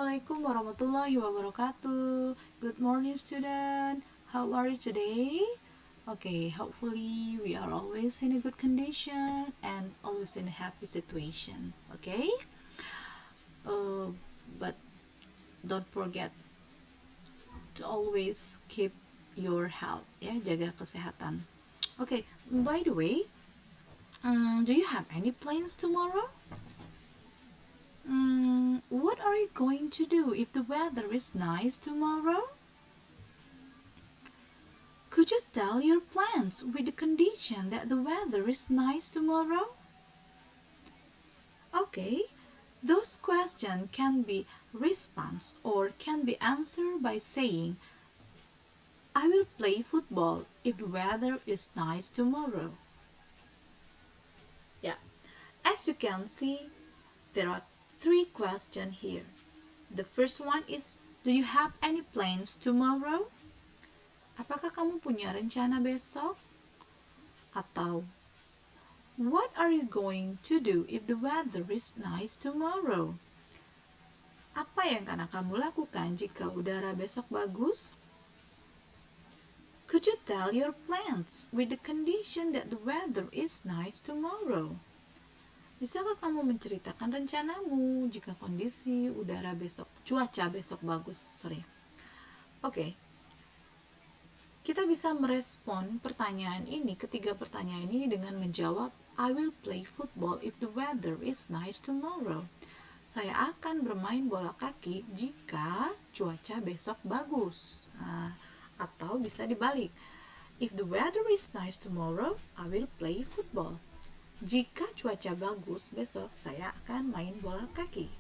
Assalamualaikum warahmatullahi wabarakatuh. Good morning, student. How are you today? Okay, hopefully we are always in a good condition and always in a happy situation. Okay? But don't forget to always keep your health. Ya, jaga kesehatan. Okay, by the way, do you have any plans tomorrow? What are you going to do if the weather is nice tomorrow? Could you tell your plans with the condition that the weather is nice tomorrow? Okay, those questions can be response or can be answered by saying, I will play football if the weather is nice tomorrow. Yeah, as you can see, there are 3 questions here. The first one is, do you have any plans tomorrow? Apakah kamu punya rencana besok? Atau, what are you going to do if the weather is nice tomorrow? Apa yang akan kamu lakukan jika udara besok bagus? Could you tell your plans with the condition that the weather is nice tomorrow? Bisakah kamu menceritakan rencanamu jika kondisi udara besok, cuaca besok bagus? Oke. Kita bisa merespon pertanyaan ini, ketiga pertanyaan ini dengan menjawab, I will play football if the weather is nice tomorrow. Saya akan bermain bola kaki jika cuaca besok bagus. Atau bisa dibalik. If the weather is nice tomorrow, I will play football. Jika cuaca bagus besok, saya akan main bola kaki.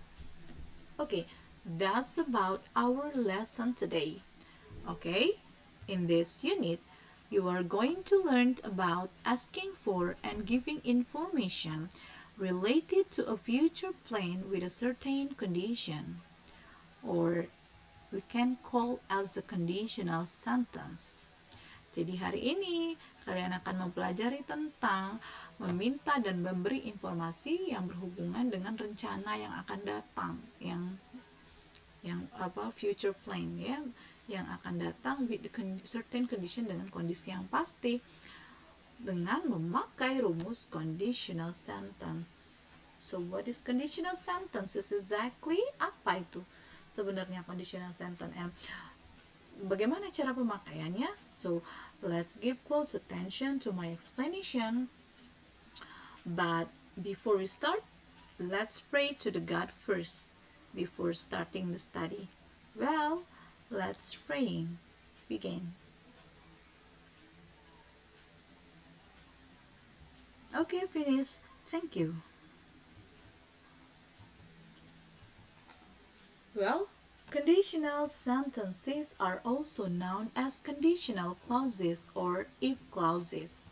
Okay, that's about our lesson today. Okay, in this unit, you are going to learn about asking for and giving information related to a future plan with a certain condition, or we can call as a conditional sentence. Jadi hari ini kalian akan mempelajari tentang meminta dan memberi informasi yang berhubungan dengan rencana yang akan datang, yang future plan ya, yang akan datang with the certain condition, dengan kondisi yang pasti, dengan memakai rumus conditional sentence. So what is conditional sentences exactly? Apa itu sebenarnya conditional sentence, and bagaimana cara pemakaiannya? So let's give close attention to my explanation. But before we start, let's pray to the God first before starting the study. Well, let's pray. Begin. Okay, finish. Thank you. Well, conditional sentences are also known as conditional clauses or if clauses.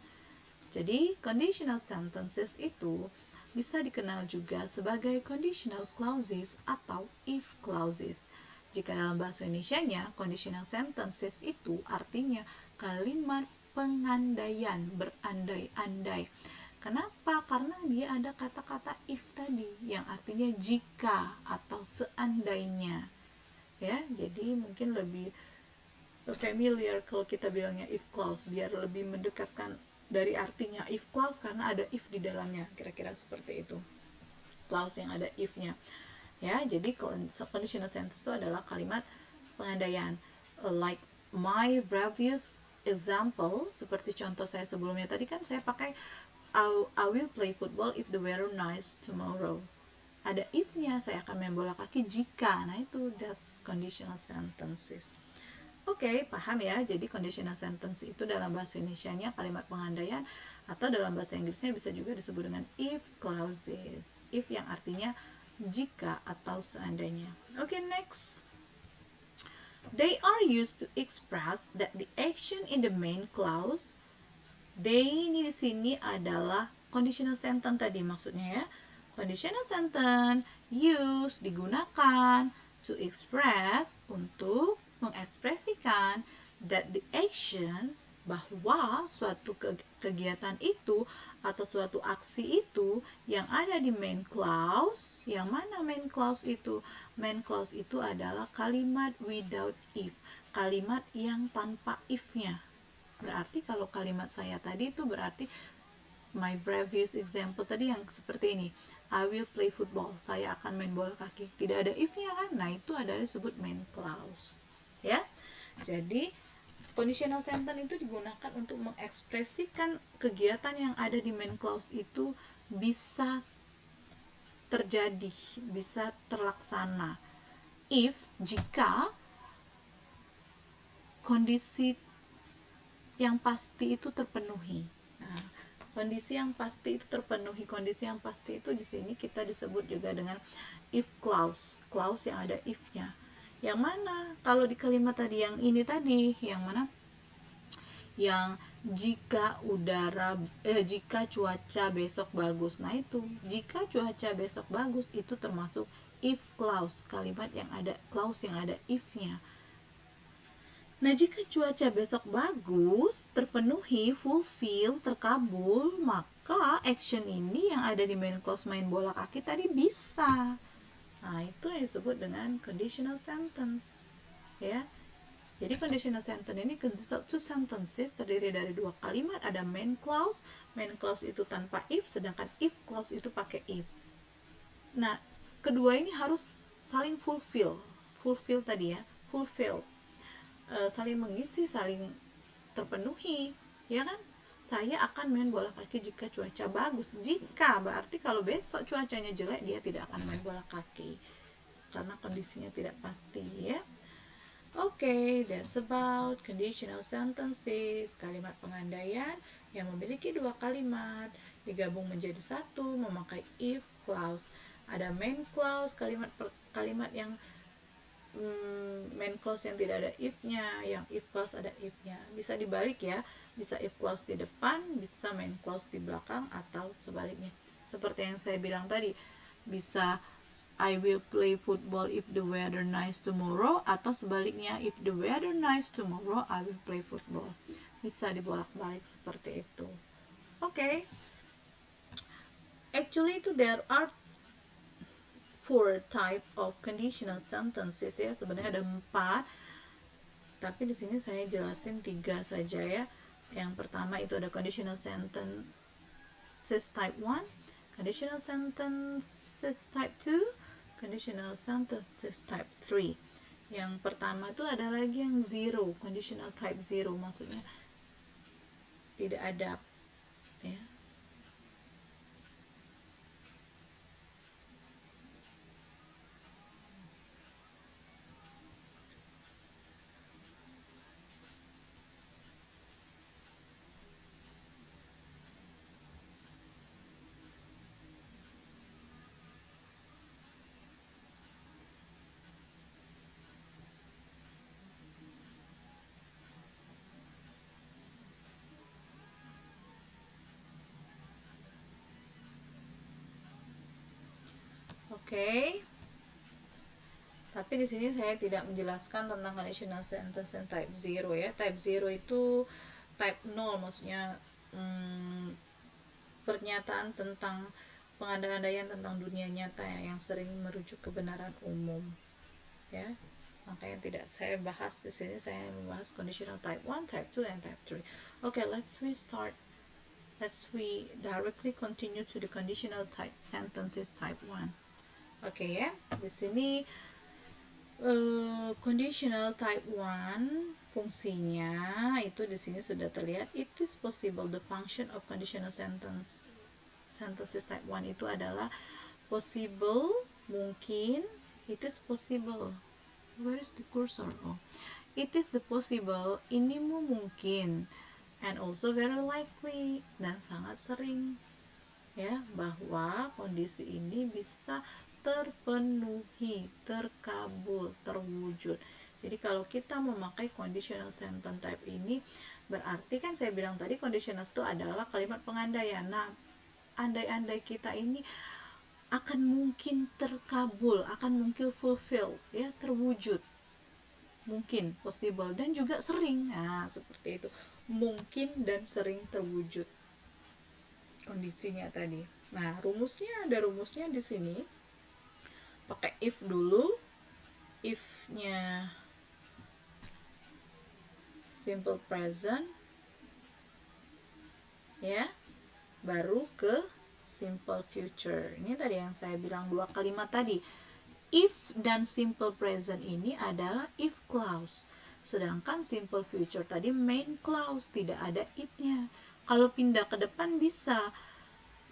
Jadi, conditional sentences itu bisa dikenal juga sebagai conditional clauses atau if clauses. Jika dalam bahasa Indonesianya, conditional sentences itu artinya kalimat pengandaian, berandai-andai. Kenapa? Karena dia ada kata-kata if tadi yang artinya jika atau seandainya. Ya, jadi mungkin lebih familiar kalau kita bilangnya if clause, biar lebih mendekatkan dari artinya if clause karena ada if di dalamnya, kira-kira seperti itu. Clause yang ada if-nya. Ya, jadi conditional sentence itu adalah kalimat pengandaian. Like my previous example, seperti contoh saya sebelumnya tadi kan saya pakai I will play football if the weather nice tomorrow. Ada if-nya, saya akan main bola kaki jika. Nah itu, that's conditional sentences. Oke, paham ya? Jadi conditional sentence itu dalam bahasa Indonesianya kalimat pengandaian, atau dalam bahasa Inggrisnya bisa juga disebut dengan if clauses. If yang artinya jika atau seandainya. Oke, next. They are used to express that the action in the main clause. They ini di sini adalah conditional sentence tadi maksudnya ya. Conditional sentence used digunakan to express untuk mengekspresikan that the action bahwa suatu kegiatan itu atau suatu aksi itu yang ada di main clause. Yang mana main clause itu? Main clause itu adalah kalimat without if, kalimat yang tanpa if-nya. Berarti kalau kalimat saya tadi itu berarti my previous example tadi yang seperti ini, I will play football, saya akan main bola kaki, tidak ada if-nya kan. Nah, itu adalah disebut main clause ya. Jadi conditional sentence itu digunakan untuk mengekspresikan kegiatan yang ada di main clause itu bisa terjadi, bisa terlaksana jika kondisi yang pasti itu terpenuhi. Nah, kondisi yang pasti itu terpenuhi. Kondisi yang pasti itu di sini kita disebut juga dengan if clause, clause yang ada if-nya. Yang mana? Kalau di kalimat tadi yang ini tadi, yang mana? Yang jika cuaca besok bagus. Nah, itu jika cuaca besok bagus itu termasuk if clause, kalimat yang ada clause yang ada if-nya. Nah, jika cuaca besok bagus, terpenuhi, fulfill, terkabul, maka action ini yang ada di main clause main bola kaki tadi bisa. Nah, itu yang disebut dengan conditional sentence. Ya. Jadi conditional sentence ini consists of two sentences, terdiri dari dua kalimat, ada main clause. Main clause itu tanpa if, sedangkan if clause itu pakai if. Nah, kedua ini harus saling fulfill. Fulfill tadi ya, fulfill. Saling mengisi, saling terpenuhi, ya kan? Saya akan main bola kaki jika cuaca bagus. Jika berarti kalau besok cuacanya jelek, dia tidak akan main bola kaki karena kondisinya tidak pasti ya. Oke, that's about conditional sentences, kalimat pengandaian yang memiliki dua kalimat digabung menjadi satu memakai if clause. Ada main clause, kalimat yang main clause yang tidak ada if-nya, yang if clause ada if-nya. Bisa dibalik ya, bisa if clause di depan, bisa main clause di belakang, atau sebaliknya. Seperti yang saya bilang tadi, bisa I will play football if the weather nice tomorrow, atau sebaliknya if the weather nice tomorrow I will play football. Bisa dibolak-balik seperti itu. Okay. Actually itu there are 4 type of conditional sentences ya. Sebenarnya ada 4, tapi di sini saya jelasin 3 saja ya. Yang pertama itu ada conditional sentences type 1, conditional sentences type 2, conditional sentences type 3. Yang pertama itu ada lagi yang zero, conditional type 0, maksudnya tidak ada ya. Oke. Tapi di sini saya tidak menjelaskan tentang conditional sentence yang type 0 ya. Type 0 itu type 0, maksudnya pernyataan tentang pengandaian tentang dunia nyata ya, yang sering merujuk kebenaran umum. Ya. Makanya tidak saya bahas di sini, saya membahas conditional type 1, type 2, and type 3. Okay, let's we directly continue to the conditional type sentences type 1. Oke ya, di sini conditional type 1 fungsinya itu di sini sudah terlihat. It is possible, the function of conditional sentences type 1 itu adalah possible, mungkin. It is possible. Where is the cursor? Oh, it is the possible, ini mungkin, and also very likely, dan sangat sering ya, bahwa kondisi ini bisa terpenuhi, terkabul, terwujud. Jadi kalau kita memakai conditional sentence type ini, berarti kan saya bilang tadi conditional itu adalah kalimat pengandaian. Nah, andai-andai kita ini akan mungkin terkabul, akan mungkin fulfill ya, terwujud. mungkin, possible, dan juga sering. Nah, seperti itu. Mungkin dan sering terwujud kondisinya tadi. Nah, ada rumusnya di sini. Pakai if dulu. If-nya simple present, ya. Baru ke simple future. Ini tadi yang saya bilang 2 kalimat tadi. If dan simple present ini adalah if clause. Sedangkan simple future tadi main clause, tidak ada if-nya. Kalau pindah ke depan bisa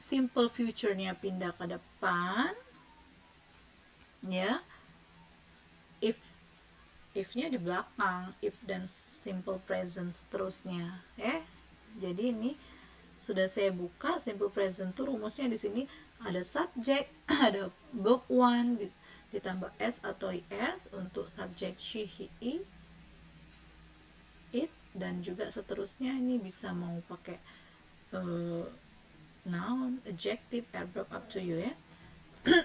simple future-nya pindah ke depan, ya. If-nya di belakang, if dan simple present seterusnya, ya. Jadi ini sudah saya buka simple present tuh rumusnya di sini ada subject, ada verb one ditambah s atau is untuk subject she, he, it, dan juga seterusnya. Ini bisa mau pakai noun, adjective, adverb, up to you, ya.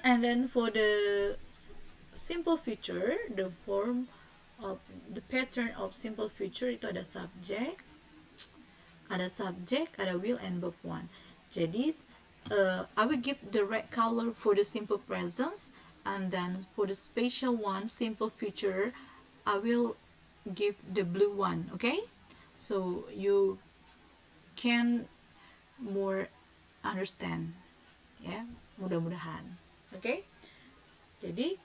And then for the simple future, the form of the pattern of simple future itu ada subject, ada will, and verb one. Jadi I will give the red color for the simple present, and then for the special one, simple future, I will give the blue one. Okay, so you can more understand, ya, mudah-mudahan. Okay, jadi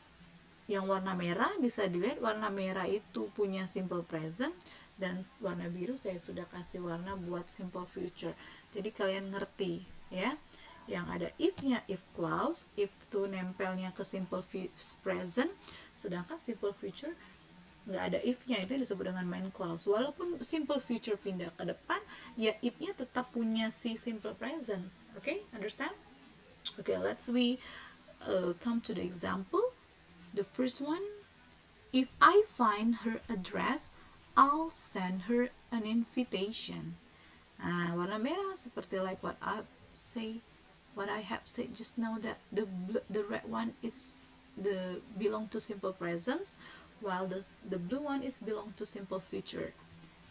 yang warna merah bisa dilihat, warna merah itu punya simple present, dan warna biru saya sudah kasih warna buat simple future. Jadi kalian ngerti, ya. Yang ada if-nya if clause, if tuh nempelnya ke simple present, sedangkan simple future nggak ada if-nya, itu disebut dengan main clause. Walaupun simple future pindah ke depan, ya if-nya tetap punya si simple present. Okay, understand? Okay, let's come to the example. The first one, if I find her address, I'll send her an invitation. Nah, warna merah seperti like what I have said just now, that the red one is belong to simple present, while the blue one is belong to simple future.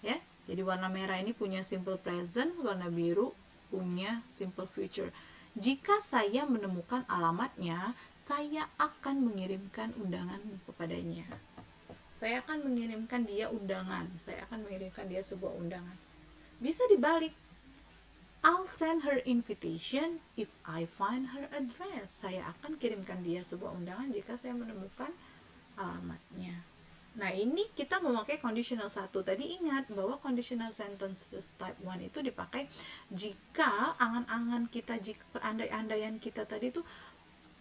Ya, jadi warna merah ini punya simple present, warna biru punya simple future. Jika saya menemukan alamatnya, saya akan mengirimkan undangan kepadanya. Saya akan mengirimkan dia undangan. Saya akan mengirimkan dia sebuah undangan. Bisa dibalik. I'll send her invitation if I find her address. Saya akan kirimkan dia sebuah undangan jika saya menemukan alamatnya. Nah, ini kita memakai conditional 1. Tadi ingat bahwa conditional sentences type 1 itu dipakai jika angan-angan kita, jika perandai-andaian kita tadi itu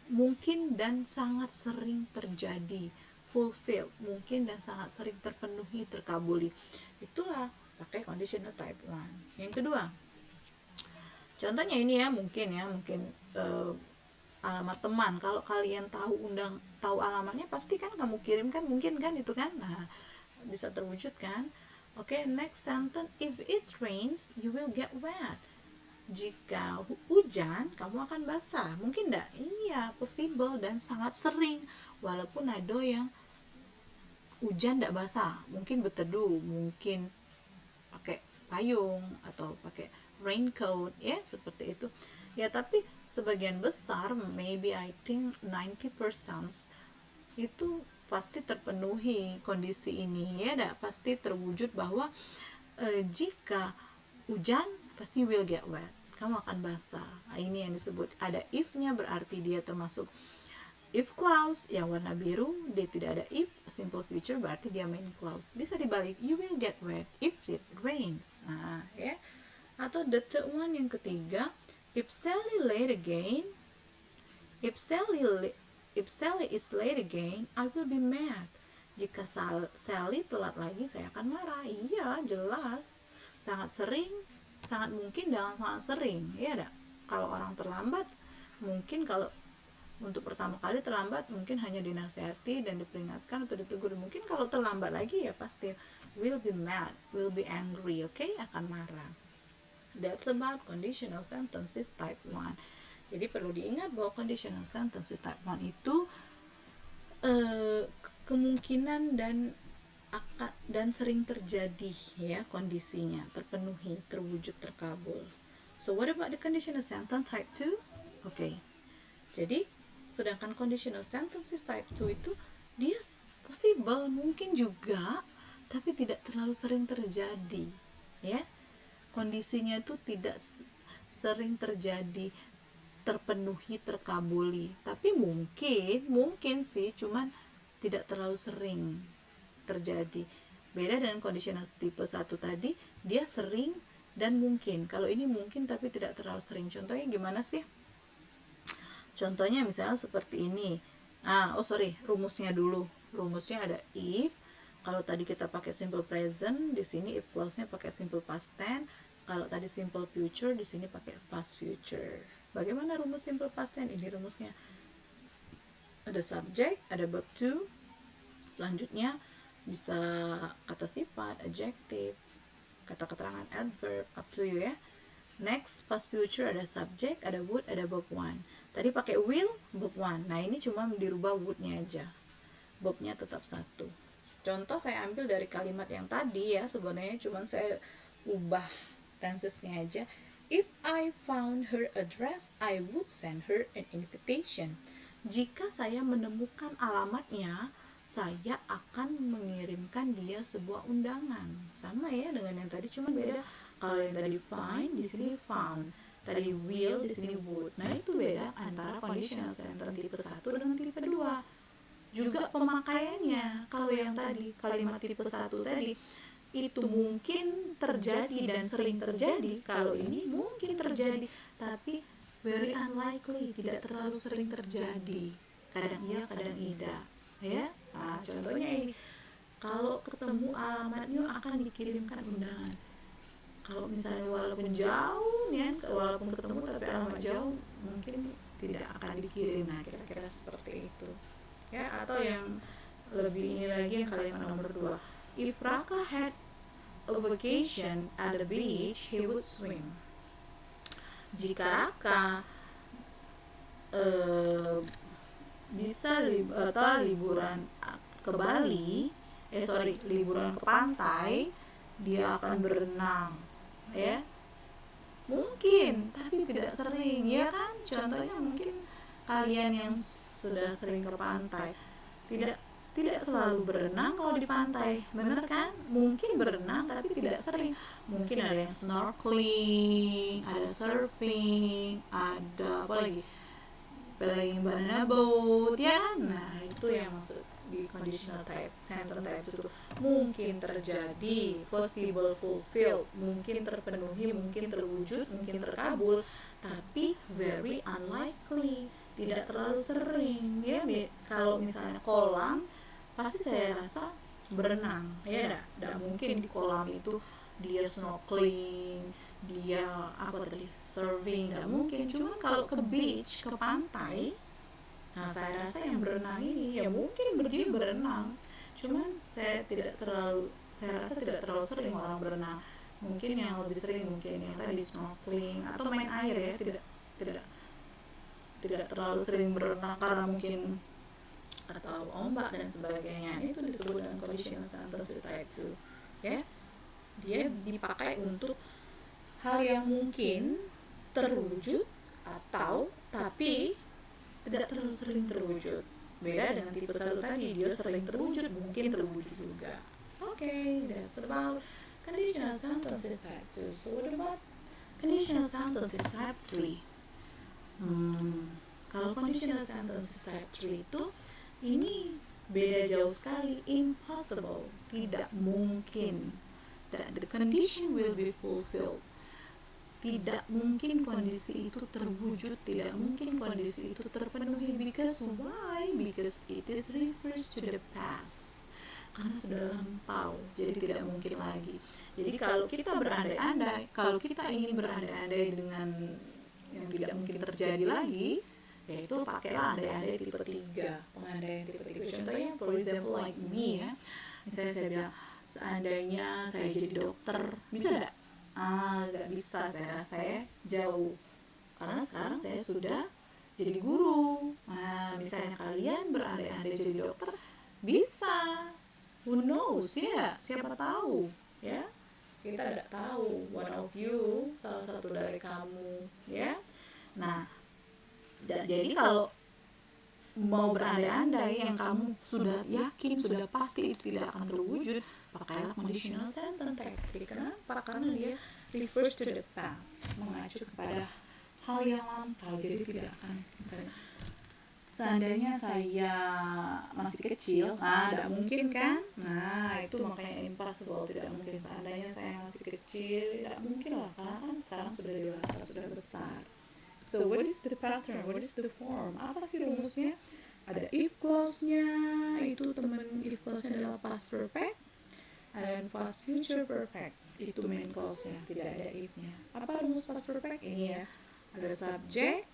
mungkin dan sangat sering terjadi, fulfill, mungkin dan sangat sering terpenuhi, terkabuli. Itulah pakai conditional type 1. Yang kedua, contohnya ini ya, mungkin alamat teman. Kalau kalian tahu alamatnya, pasti kan kamu kirimkan, mungkin kan itu kan. Nah, bisa terwujud kan. Oke, next sentence, if it rains you will get wet. Jika hujan kamu akan basah. Mungkin enggak? Iya, possible dan sangat sering. Walaupun ada yang hujan enggak basah, mungkin berteduh, mungkin pakai payung atau pakai raincoat, ya, seperti itu. Ya, tapi sebagian besar, maybe I think 90% itu pasti terpenuhi kondisi ini, ya, pasti terwujud bahwa jika hujan pasti will get wet, kamu akan basah. Nah, ini yang disebut ada if-nya, berarti dia termasuk if clause yang warna biru. Dia tidak ada if, simple future, berarti dia main clause. Bisa dibalik, you will get wet if it rains. Nah, ya. Atau the third one, yang ketiga, if Sally is late again, I will be mad. Jika Sally telat lagi, saya akan marah. Iya, jelas. Sangat sering, sangat mungkin dengan sangat sering. Iya, kalau orang terlambat, mungkin kalau untuk pertama kali terlambat, mungkin hanya dinasihati dan diperingatkan atau ditegur. Mungkin kalau terlambat lagi, ya pasti will be mad, will be angry, okay? Akan marah. That's about conditional sentences type 1. Jadi perlu diingat bahwa conditional sentences type 1 itu kemungkinan dan dan sering terjadi ya kondisinya, terpenuhi, terwujud, terkabul. So what about the conditional sentence type 2? Okay. Jadi sedangkan conditional sentences type 2 itu dia possible, mungkin juga, tapi tidak terlalu sering terjadi ya. Kondisinya itu tidak sering terjadi, terpenuhi, terkabuli, tapi mungkin sih, cuman tidak terlalu sering terjadi. Beda dengan conditional tipe 1 tadi, dia sering dan mungkin. Kalau ini mungkin tapi tidak terlalu sering. Contohnya gimana sih? Contohnya misalnya seperti ini. Rumusnya dulu. Rumusnya ada if. Kalau tadi kita pakai simple present, di sini if clause-nya pakai simple past tense. Kalau tadi simple future, di sini pakai past future. Bagaimana rumus simple past tense? Ini rumusnya. Ada subject, ada verb to. Selanjutnya bisa kata sifat, adjective, kata keterangan, adverb, up to you ya. Next, past future ada subject, ada would, ada verb one. Tadi pakai will, verb one. Nah ini cuma dirubah would-nya aja, verbnya tetap satu. Contoh saya ambil dari kalimat yang tadi ya, sebenarnya cuma saya ubah tensesnya aja. If I found her address, I would send her an invitation. Jika saya menemukan alamatnya, saya akan mengirimkan dia sebuah undangan. Sama ya dengan yang tadi, cuma beda. Kalau yang tadi find, di sini found. Tadi will, di sini would. Nah itu beda antara conditional sentence tipe 1 dengan tipe 2. Juga pemakaiannya. Kalau yang tadi kalimat tipe 1 tadi itu mungkin terjadi dan sering terjadi. Kalau ini mungkin terjadi tapi very unlikely, tidak terlalu sering terjadi. Kadang iya, kadang tidak. Ya. Nah, contohnya ini. Kalau ketemu alamatnya akan dikirimkan undangan. Kalau misalnya walaupun jauh nih, walaupun ketemu tapi alamat jauh, mungkin tidak akan dikirim. Nah, kira-kira seperti itu. Ya, atau yang lebih ini lagi yang kalimat nomor 2. If Raka had a vacation at the beach, he would swim. Jika Raka bisa liburan ke Bali, liburan ke pantai, dia akan berenang, ya. Mungkin, tapi tidak sering, ya kan? Contohnya mungkin kalian yang sudah sering ke pantai tidak selalu berenang kalau di pantai, bener kan? Mungkin berenang tapi tidak sering. Mungkin ada yang snorkeling, ada surfing, ada apa lagi, playing banana boat, ya kan? Nah itu yang maksud di conditional type, sentence type itu mungkin terjadi, possible, fulfilled, mungkin terpenuhi, mungkin terwujud, mungkin terkabul, tapi very unlikely, tidak terlalu sering ya. Kalau misalnya kolam, pasti saya rasa berenang ya, tidak mungkin di kolam itu dia snorkeling, dia surfing, tidak mungkin. Cuman kalau ke beach, ke pantai, nah saya rasa yang berenang ini ya mungkin dia berenang, cuman saya rasa tidak terlalu sering orang berenang. Mungkin yang lebih sering mungkin yang tadi snorkeling atau main air ya, tidak terlalu sering berenang karena mungkin atau ombak dan sebagainya. Itu disebut dengan conditional sentence type 2 ya. Dia dipakai untuk hal yang mungkin terwujud atau tapi tidak terlalu sering terwujud. Beda dengan tipe 1 tadi, dia sering terwujud, mungkin terwujud juga. Okay, that's about conditional sentences type 2. So what about conditional sentences type 3? Kalau conditional sentences type 3 itu ini beda jauh sekali. Impossible, tidak mungkin that the condition will be fulfilled. Tidak mungkin kondisi itu terwujud, tidak mungkin kondisi itu terpenuhi. Because why? Because it is refers to the past, karena sudah lampau, jadi tidak mungkin lagi. Jadi kalau kita berandai-andai, kalau kita ingin berandai-andai dengan yang tidak mungkin terjadi lagi, yaitu pakailah andai-andai tipe 3, pengandaian tipe 3. Contohnya for example like me ya, misalnya saya bilang seandainya saya jadi dokter, bisa enggak? Nggak bisa, saya rasa ya jauh, karena sekarang saya sudah jadi guru. Nah misalnya kalian berandai-andai jadi dokter, bisa, Who knows, ya, siapa tahu, ya. Kita tidak tahu, one of you, salah satu dari kamu, ya. Nah, jadi kalau mau berandai-andai yang kamu sudah yakin, sudah pasti itu tidak akan terwujud, pakailah conditional sentence tactic. Kenapa? Karena dia refers to the past, mengacu kepada hal yang lampau. Jadi tidak akan, misalnya, seandainya saya masih kecil, tidak mungkin kan? Nah, itu makanya impossible, tidak mungkin. Seandainya saya masih kecil, tidak mungkin lah, karena kan sekarang sudah dewasa, sudah besar. So what is the pattern? What is the form? Apa sih rumusnya? Ada if clause-nya, itu teman if clause-nya adalah past perfect. Ada past future perfect, itu main clause-nya, tidak ada if-nya. Apa rumus past perfect? Ini ya, ada subject,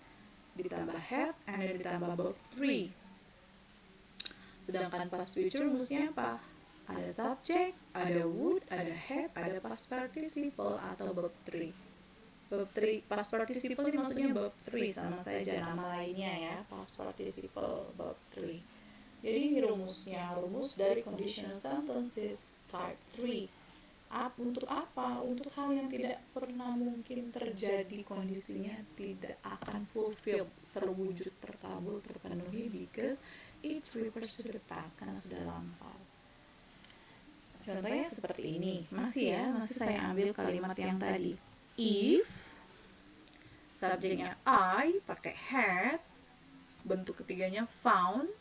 ditambah have, and then ditambah verb 3. Sedangkan past future rumusnya apa? Ada subject, ada would, ada have, ada past participle atau verb 3. Verb 3, past participle ini maksudnya verb 3, sama saja nama lainnya ya, past participle verb 3. Jadi ini rumusnya, rumus dari conditional sentences type 3. Untuk apa? Untuk hal yang tidak pernah mungkin terjadi, kondisinya tidak akan fulfill, terwujud, terkabul, terpenuhi, because it refers to the past, karena sudah lampau. Contohnya seperti ini, masih saya ambil kalimat yang tadi. If subjeknya I pakai had, bentuk ketiganya found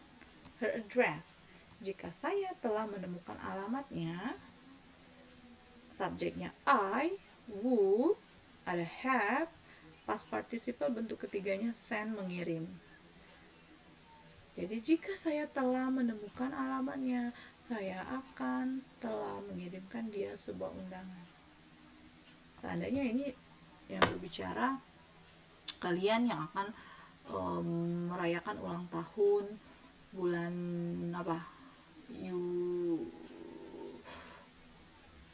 her address. Jika saya telah menemukan alamatnya, subjeknya I, would, ada have, past participle bentuk ketiganya send, mengirim. Jadi jika saya telah menemukan alamatnya, saya akan telah mengirimkan dia sebuah undangan. Seandainya ini yang berbicara kalian yang akan merayakan ulang tahun bulan apa, you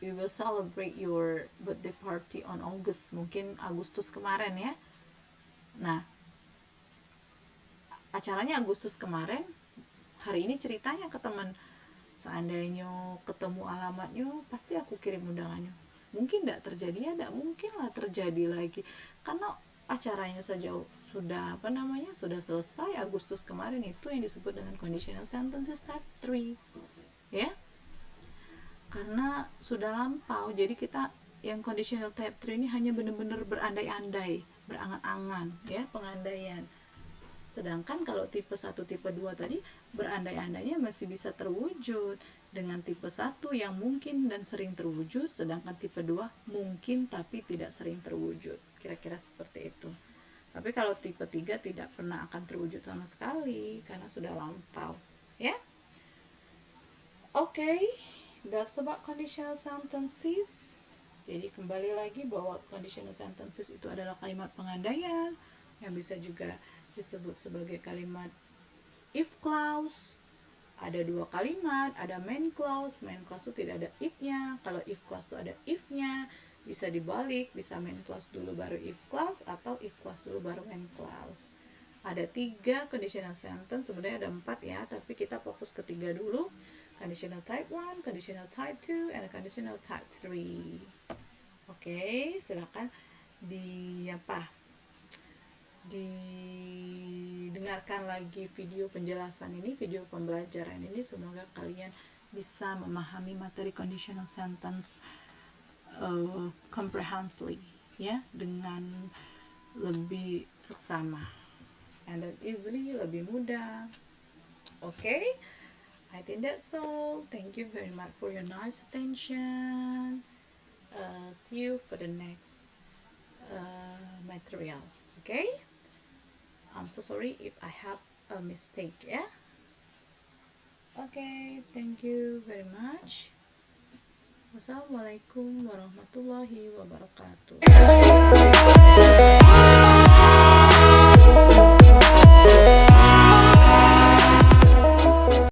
will celebrate your birthday party on August, mungkin Agustus kemarin ya. Nah, acaranya Agustus kemarin, hari ini ceritanya ke teman, seandainya ketemu alamatnya pasti aku kirim undangannya. Mungkin tidak terjadi, ya tidak mungkin lah terjadi lagi, karena acaranya saja sudah sudah selesai Agustus kemarin. Itu yang disebut dengan conditional sentences type 3 ya, karena sudah lampau. Jadi kita yang conditional type 3 ini hanya benar-benar berandai-andai, berangan-angan ya, pengandaian. Sedangkan kalau tipe 1, tipe 2 tadi berandai-andainya masih bisa terwujud. Dengan tipe 1 yang mungkin dan sering terwujud, sedangkan tipe 2 mungkin tapi tidak sering terwujud. Kira-kira seperti itu. Tapi kalau tipe 3 tidak pernah akan terwujud sama sekali karena sudah lampau, ya. Okay, that's about conditional sentences. Jadi kembali lagi bahwa conditional sentences itu adalah kalimat pengandaian yang bisa juga disebut sebagai kalimat if clause. Ada 2 kalimat, ada main clause. Main clause itu tidak ada if-nya. Kalau if clause itu ada if-nya. Bisa dibalik, bisa main clause dulu baru if clause, atau if clause dulu baru main clause. Ada 3 conditional sentence, sebenarnya ada 4 ya, tapi kita fokus ke 3 dulu. Conditional type 1, conditional type 2, and conditional type 3. Oke, silakan didengarkan lagi video penjelasan ini, video pembelajaran ini. Semoga kalian bisa memahami materi conditional sentence comprehensively ya, dengan lebih seksama and then easily, lebih mudah. Okay, I think that's all. Thank you very much for your nice attention. See you for the next material. Okay, I'm so sorry if I have a mistake, yeah. Okay, thank you very much. Wassalamualaikum warahmatullahi wabarakatuh.